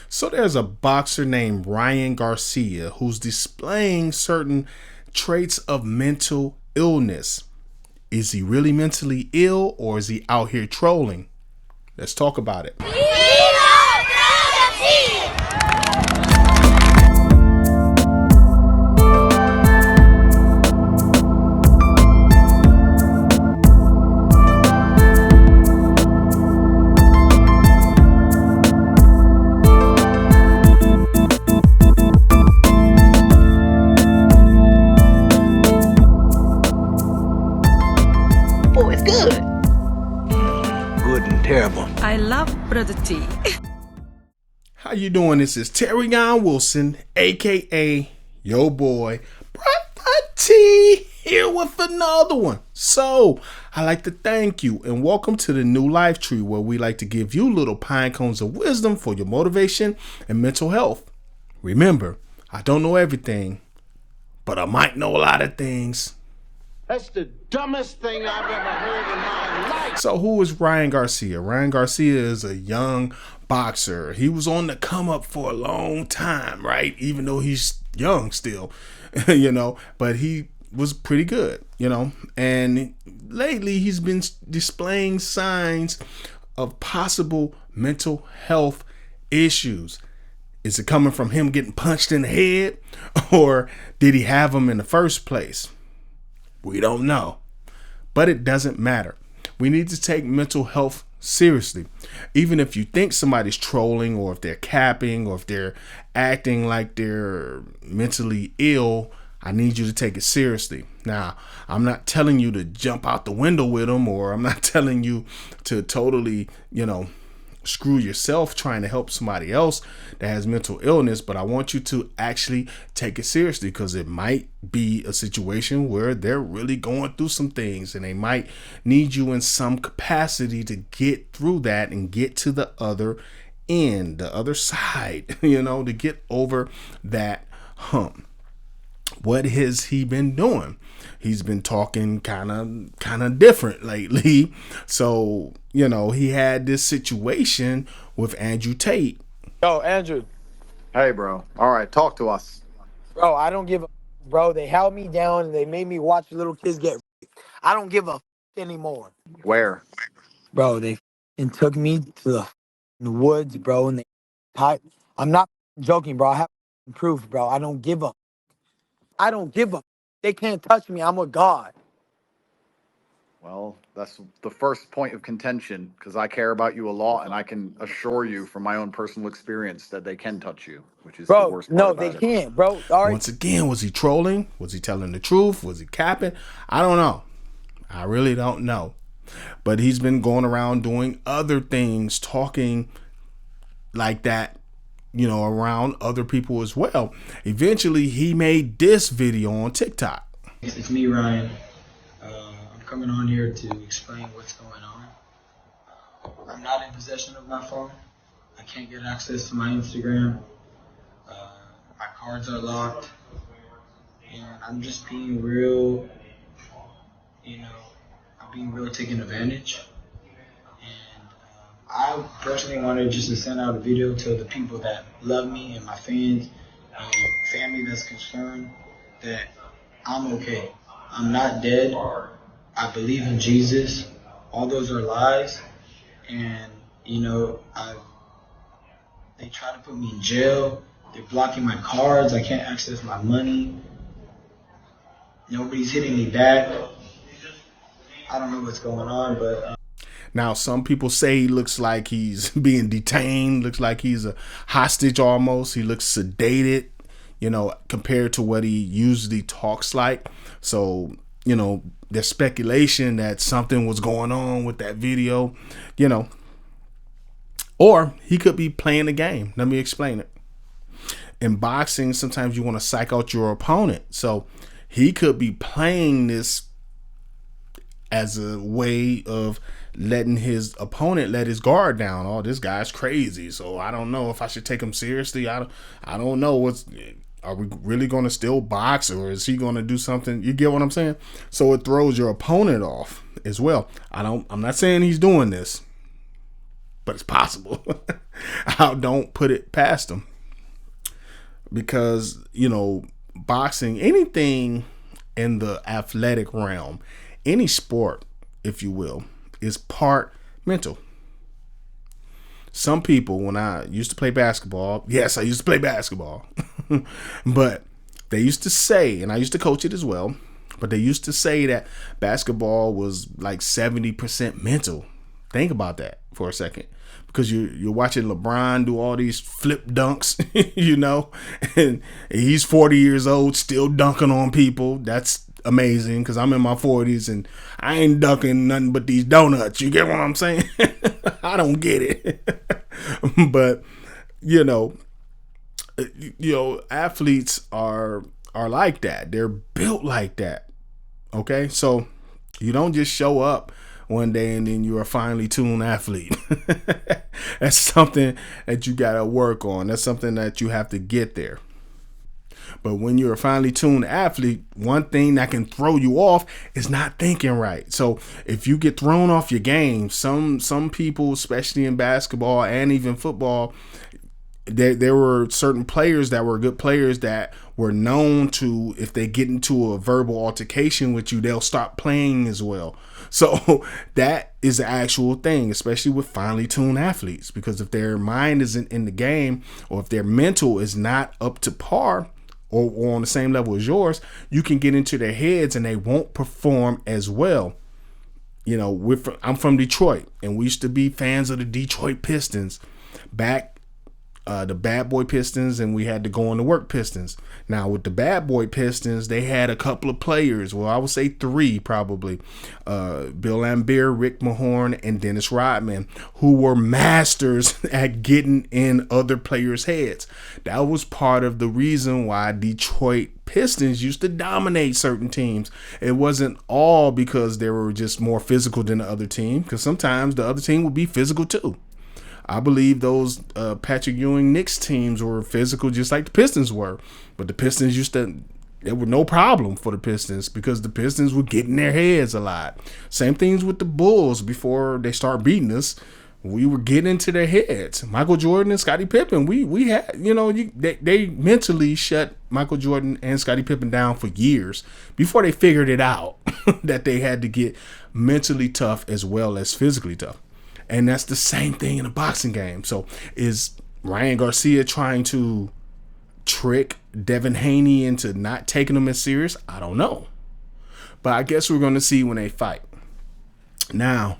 So there's a boxer named Ryan Garcia who's displaying certain traits of mental illness. Is he really mentally ill, or is he out here trolling? Let's talk about it. Oh, it's good. Good and terrible. I love Brotha T. How you doing? This is Terrion Wilson, aka yo boy Brotha T, here with another one. So I'd like to thank you and welcome to the New Life Tree, where we like to give you little pine cones of wisdom for your motivation and mental health. Remember, I don't know everything, but I might know a lot of things. That's the dumbest thing I've ever heard in my life. So who is Ryan Garcia? Ryan Garcia is a young boxer. He was on the come up for a long time, right? Even though he's young still, but he was pretty good, and lately he's been displaying signs of possible mental health issues. Is it coming from him getting punched in the head, or did he have them in the first place? We don't know, but it doesn't matter. We need to take mental health seriously. Even if you think somebody's trolling, or if they're capping, or if they're acting like they're mentally ill, I need you to take it seriously. Now, I'm not telling you to jump out the window with them, or I'm not telling you to totally, screw yourself trying to help somebody else that has mental illness, but I want you to actually take it seriously, because it might be a situation where they're really going through some things, and they might need you in some capacity to get through that and get to the other end, the other side, to get over that hump. What has he been doing? He's been talking kind of different lately. So, he had this situation with Andrew Tate. Yo, Andrew. Hey, bro. All right, talk to us. Bro, I don't give a... Bro, they held me down and they made me watch little kids get raped. I don't give a anymore. Where? Bro, they took me to the woods, bro, and I'm not joking, bro. I have proof, bro. I don't give a... They can't touch me. I'm a god. Well, that's the first point of contention, because I care about you a lot, and I can assure you from my own personal experience that they can touch you, which is the worst part no, about they it. can't, bro. All right. Once again, was he trolling? Was he telling the truth? Was he capping? I don't know. I really don't know. But he's been going around doing other things, talking like that, around other people as well. Eventually, he made this video on TikTok. It's me, Ryan. I'm coming on here to explain what's going on. I'm not in possession of my phone. I can't get access to my Instagram. My cards are locked. And I'm just being real, I'm being real taken advantage. And I personally wanted just to send out a video to the people that love me and my fans and family that's concerned that I'm okay. I'm not dead. I believe in Jesus. All those are lies. And, they try to put me in jail. They're blocking my cards. I can't access my money. Nobody's hitting me back. I don't know what's going on, but... Now, some people say he looks like he's being detained, looks like he's a hostage almost. He looks sedated, compared to what he usually talks like. So, there's speculation that something was going on with that video, or he could be playing the game. Let me explain it. In boxing, sometimes you want to psych out your opponent. So he could be playing this as a way of letting his opponent let his guard down. Oh, this guy's crazy, so I don't know if I should take him seriously. I don't know are we really going to still box, or is he going to do something? You get what I'm saying? So it throws your opponent off as well. I'm not saying he's doing this. but it's possible. I don't put it past them because, boxing, anything in the athletic realm, any sport, if you will, is part mental. Some people, when I used to play basketball, yes, I used to play basketball, but they used to say, and I used to coach it as well, but they used to say that basketball was like 70% mental. Think about that for a second, because you're watching LeBron do all these flip dunks, and he's 40 years old, still dunking on people. That's amazing, because I'm in my 40s and I ain't dunking nothing but these donuts. You get what I'm saying? I don't get it. But athletes are like that. They're built like that. Okay, so you don't just show up one day and then you're a finely tuned athlete. That's something that you gotta work on. That's something that you have to get there. But when you're a finely tuned athlete, one thing that can throw you off is not thinking right. So if you get thrown off your game, some people, especially in basketball and even football, there were certain players that were good players that were known to, if they get into a verbal altercation with you, they'll stop playing as well. So that is the actual thing, especially with finely tuned athletes, because if their mind isn't in the game, or if their mental is not up to par, or on the same level as yours, you can get into their heads and they won't perform as well. I'm from Detroit, and we used to be fans of the Detroit Pistons back, the bad boy Pistons, and we had to go on to work Pistons. Now with the bad boy Pistons, they had a couple of players. Well, I would say three probably. Bill Laimbeer, Rick Mahorn, and Dennis Rodman, who were masters at getting in other players' heads. That was part of the reason why Detroit Pistons used to dominate certain teams. It wasn't all because they were just more physical than the other team, because sometimes the other team would be physical too. I believe those Patrick Ewing Knicks teams were physical just like the Pistons were. But the Pistons there were no problem for the Pistons, because the Pistons were getting their heads a lot. Same things with the Bulls before they start beating us. We were getting into their heads. Michael Jordan and Scottie Pippen, we had, they mentally shut Michael Jordan and Scottie Pippen down for years before they figured it out that they had to get mentally tough as well as physically tough. And that's the same thing in a boxing game. So is Ryan Garcia trying to trick Devin Haney into not taking him as serious? I don't know. But I guess we're going to see when they fight. Now,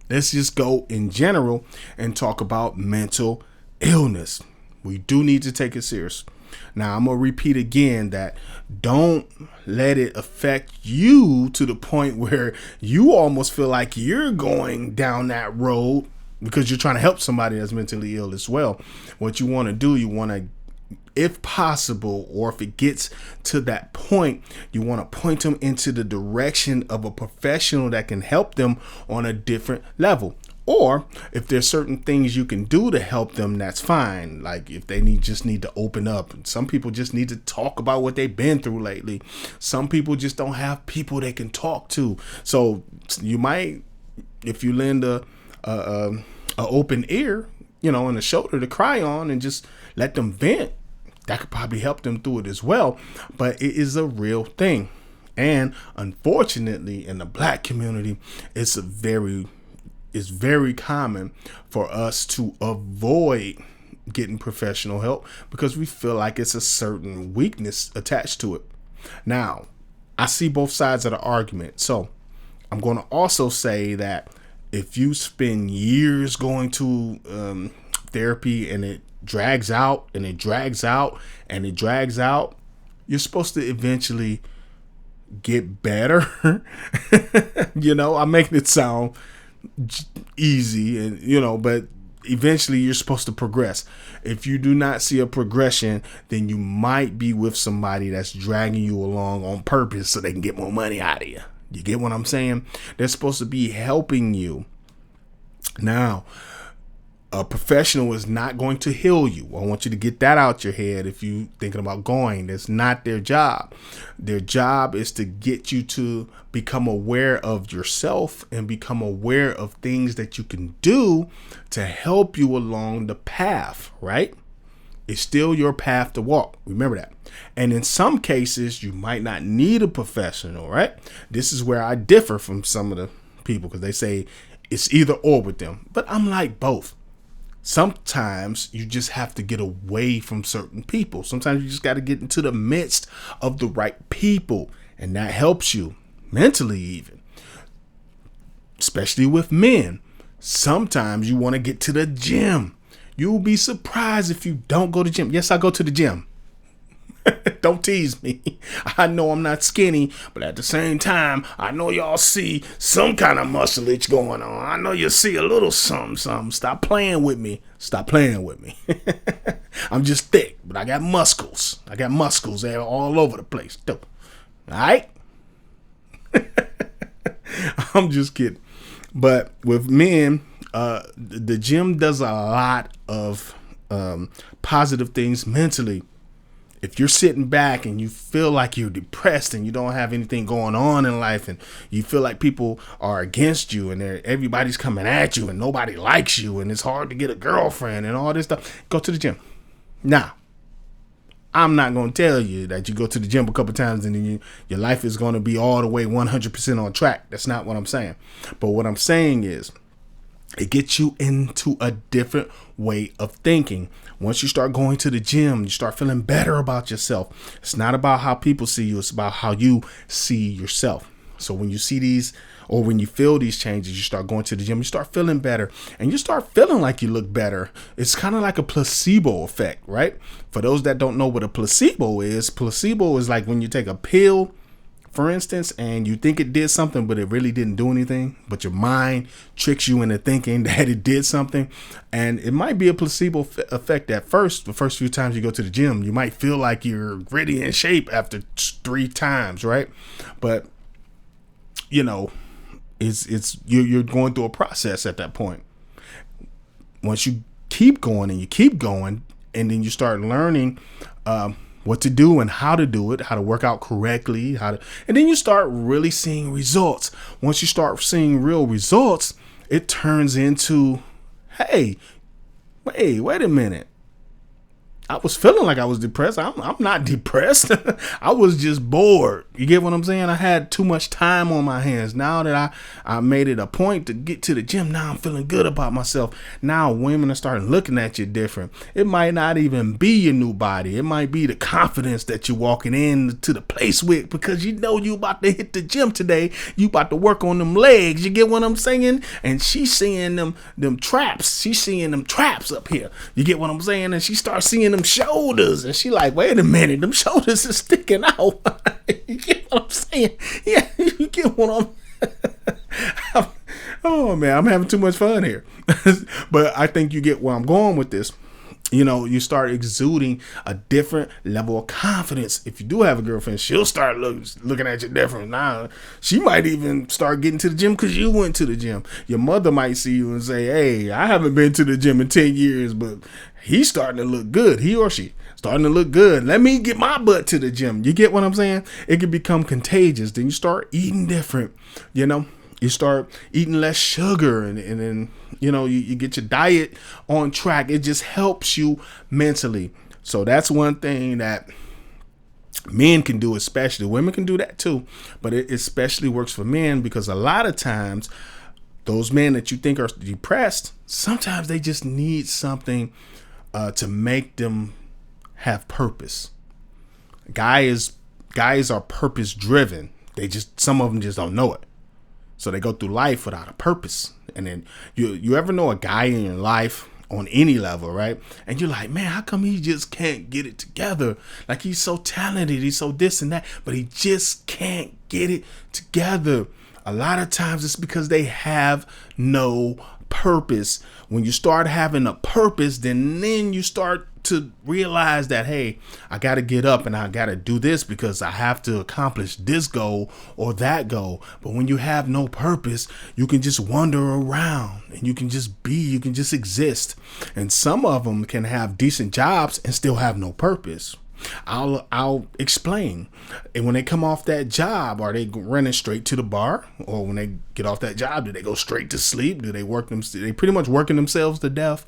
let's just go in general and talk about mental illness. We do need to take it serious. Now, I'm going to repeat again that don't let it affect you to the point where you almost feel like you're going down that road because you're trying to help somebody that's mentally ill as well. What you want to do, you want to, if possible, or if it gets to that point, you want to point them into the direction of a professional that can help them on a different level. Or if there's certain things you can do to help them, that's fine. Like if they just need to open up. Some people just need to talk about what they've been through lately. Some people just don't have people they can talk to. So you might, if you lend a open ear, and a shoulder to cry on and just let them vent, that could probably help them through it as well. But it is a real thing. And unfortunately, in the Black community, it's very common for us to avoid getting professional help because we feel like it's a certain weakness attached to it. Now, I see both sides of the argument. So I'm going to also say that if you spend years going to therapy and it drags out and it drags out and it drags out, you're supposed to eventually get better. I'm making it sound easy, and but eventually you're supposed to progress. If you do not see a progression, then you might be with somebody that's dragging you along on purpose so they can get more money out of you. You get what I'm saying? They're supposed to be helping you. Now, A professional is not going to heal you. I want you to get that out your head. If you thinking about going, that's not their job. Their job is to get you to become aware of yourself and become aware of things that you can do to help you along the path, right? It's still your path to walk. Remember that. And in some cases, you might not need a professional, right? This is where I differ from some of the people, because they say it's either or with them. But I'm like both. Sometimes you just have to get away from certain people. Sometimes you just got to get into the midst of the right people. And that helps you mentally, even. Especially with men. Sometimes you want to get to the gym. You'll be surprised if you don't go to the gym. Yes, I go to the gym. Don't tease me. I know I'm not skinny, but at the same time, I know y'all see some kind of muscleage going on. I know you see a little something. Stop playing with me. Stop playing with me. I'm just thick, but I got muscles. I got muscles there all over the place. All right? I'm just kidding. But with men, the gym does a lot of positive things mentally. If you're sitting back and you feel like you're depressed and you don't have anything going on in life, and you feel like people are against you and everybody's coming at you and nobody likes you and it's hard to get a girlfriend and all this stuff, go to the gym. Now, I'm not going to tell you that you go to the gym a couple times and then your life is going to be all the way 100% on track. That's not what I'm saying. But what I'm saying is, it gets you into a different way of thinking. Once you start going to the gym, you start feeling better about yourself. It's not about how people see you. It's about how you see yourself. So when you see these, or when you feel these changes, you start going to the gym, you start feeling better, and you start feeling like you look better. It's kind of like a placebo effect, right? For those that don't know what a placebo is like when you take a pill, for instance, and you think it did something, but it really didn't do anything, but your mind tricks you into thinking that it did something. And it might be a placebo effect at first. The first few times you go to the gym, you might feel like you're really in shape after 3 times, right? But, you know, you're going through a process at that point. Once you keep going, and then you start learning, what to do and how to do it, how to work out correctly, and then you start really seeing results. Once you start seeing real results, it turns into, hey, wait a minute. I was feeling like I was depressed. I'm not depressed. I was just bored. You get what I'm saying? I had too much time on my hands. Now that I made it a point to get to the gym, now I'm feeling good about myself. Now women are starting looking at you different. It might not even be your new body. It might be the confidence that you're walking into the place with, because you know you about to hit the gym today. You about to work on them legs. You get what I'm saying? And she's seeing them traps. She's seeing them traps up here. You get what I'm saying? And she starts seeing them shoulders, and she like, wait a minute, them shoulders is sticking out. You get what I'm saying? Yeah, you get what I'm oh man, I'm having too much fun here. But I think you get where I'm going with this. You know, you start exuding a different level of confidence. If you do have a girlfriend, she'll start looking at you different. Now, she might even start getting to the gym because you went to the gym. Your mother might see you and say, hey, I haven't been to the gym in 10 years, but he's starting to look good. He or she starting to look good. Let me get my butt to the gym. You get what I'm saying? It can become contagious. Then you start eating different, you know. You start eating less sugar, and then, you know, you get your diet on track. It just helps you mentally. So that's one thing that men can do, especially. Women can do that too, but it especially works for men, because a lot of times those men that you think are depressed, sometimes they just need something to make them have purpose. Guys are purpose driven. Some of them just don't know it. So they go through life without a purpose. And then you ever know a guy in your life on any level, right? And you're like, man, how come he just can't get it together? Like, he's so talented, he's so this and that, but he just can't get it together. A lot of times it's because they have no purpose, when you start having a purpose, then you start to realize that, hey, I got to get up and I got to do this because I have to accomplish this goal or that goal. But when you have no purpose, you can just wander around and you can just be, you can just exist. And some of them can have decent jobs and still have no purpose. I'll explain. And when they come off that job, are they running straight to the bar? Or when they get off that job, do they go straight to sleep? Do they they pretty much working themselves to death?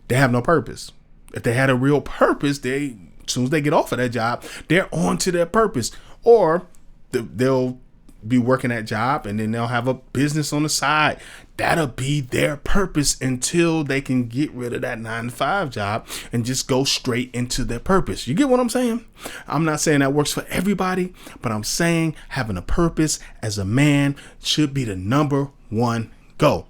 They have no purpose. If they had a real purpose, as soon as they get off of that job, they're on to their purpose. Or they'll be working that job and then they'll have a business on the side. That'll be their purpose until they can get rid of that 9-to-5 job and just go straight into their purpose. You get what I'm saying? I'm not saying that works for everybody, but I'm saying having a purpose as a man should be the number one goal.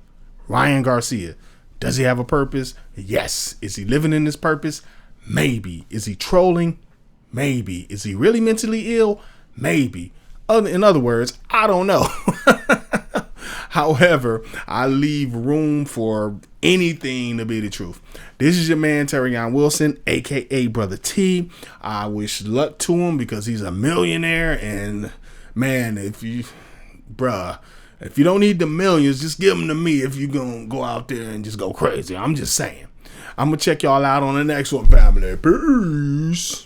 Ryan Garcia, does he have a purpose? Yes. Is he living in his purpose? Maybe. Is he trolling? Maybe. Is he really mentally ill? Maybe. In other words, I don't know. However, I leave room for anything to be the truth. This is your man, Terrion Wilson, aka Brotha T. I wish luck to him because he's a millionaire. And man, if you don't need the millions, just give them to me if you're going to go out there and just go crazy. I'm just saying. I'm going to check y'all out on the next one, family. Peace.